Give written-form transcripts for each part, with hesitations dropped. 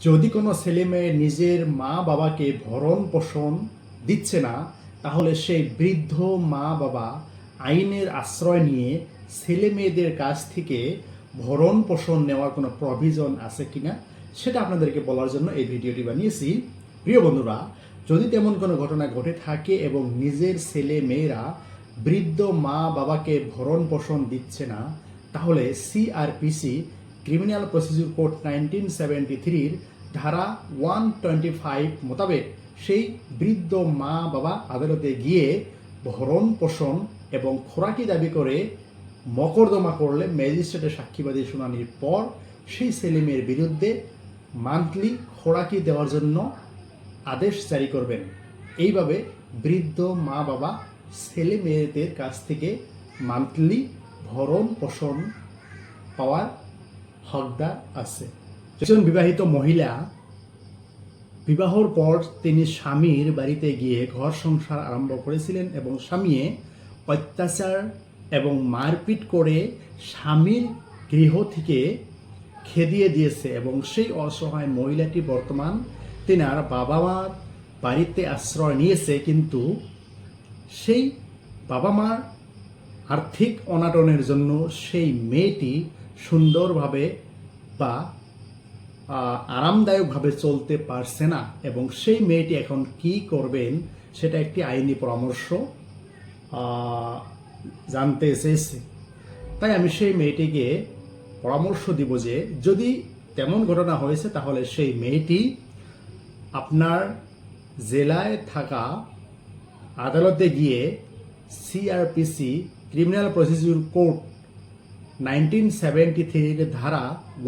যদি কোনো ছেলে মেয়ে নিজের মা বাবাকে ভরণ পোষণ দিচ্ছে না, তাহলে সেই বৃদ্ধ মা বাবা আইনের আশ্রয় নিয়ে ছেলে মেয়েদের কাছ থেকে ভরণ পোষণ নেওয়ার কোনো প্রভিজন আছে কিনা সেটা আপনাদেরকে বলার জন্য এই ভিডিওটি বানিয়েছি। প্রিয় বন্ধুরা, যদি তেমন কোনো ঘটনা ঘটে থাকে এবং নিজের ছেলে মেয়েরা বৃদ্ধ মা বাবাকে ভরণ পোষণ দিচ্ছে না, তাহলে সিআরপিসি ক্রিমিনাল প্রসিডিউর কোড 1973 ধারা 125 মোতাবেক সেই বৃদ্ধ মা বাবা আদালতে গিয়ে ভরণ পোষণ এবং খোরাকি দাবি করে মকদ্দমা করলে ম্যাজিস্ট্রেটের সাক্ষীবাদী শুনানির পর সেই ছেলে মেয়ের বিরুদ্ধে মান্থলি খোরাকি দেওয়ার জন্য আদেশ জারি করবেন। এইভাবে বৃদ্ধ মা বাবা ছেলে মেয়েদের কাছ থেকে মান্থলি ভরণ পোষণ পাওয়ার হকদার আছে। একজন বিবাহিত মহিলা বিবাহর পর তিনি স্বামীর বাড়িতে গিয়ে ঘর সংসার আরম্ভ করেছিলেন এবং স্বামী অত্যাচার এবং মারপিট করে স্বামীর গৃহ থেকে খেদিয়ে দিয়েছে এবং সেই অসহায় মহিলাটি বর্তমান তেনার বাবা মার বাড়িতে আশ্রয় নিয়েছে, কিন্তু সেই বাবা মার আর্থিক অনাটনের জন্য সেই মেয়েটি সুন্দরভাবে বা আরামদায়কভাবে চলতে পারছে না এবং সেই মেয়েটি এখন কি করবেন সেটা একটি আইনি পরামর্শ জানতে চেয়েছি। তাই আমি সেই মেয়েটিকে পরামর্শ দিব যে যদি তেমন ঘটনা হয়েছে তাহলে সেই মেয়েটি আপনার জেলায় থাকা আদালতে গিয়ে সিআরপিসি ক্রিমিনাল প্রসিডিউর কোড 1973 ধারা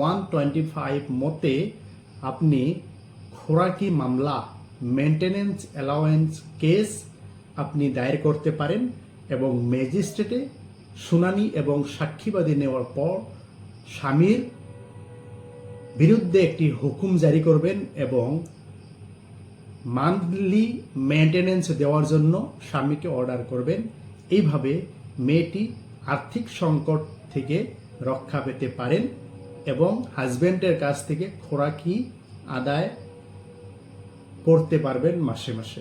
125 মতে আপনি খোরাকি মামলা মেনটেনেন্স অ্যালাওয়েন্স কেস আপনি দায়ের করতে পারেন এবং ম্যাজিস্ট্রেটে শুনানি এবং সাক্ষীবাদী নেওয়ার পর স্বামীর বিরুদ্ধে একটি হুকুম জারি করবেন এবং মান্থলি মেনটেনেন্স দেওয়ার জন্য স্বামীকে অর্ডার করবেন। এইভাবে মেয়েটি আর্থিক সংকট থেকে রক্ষা পেতে পারেন এবং হাজব্যান্ডের কাছ থেকে খোরাকি আদায় করতে পারবেন মাসে মাসে।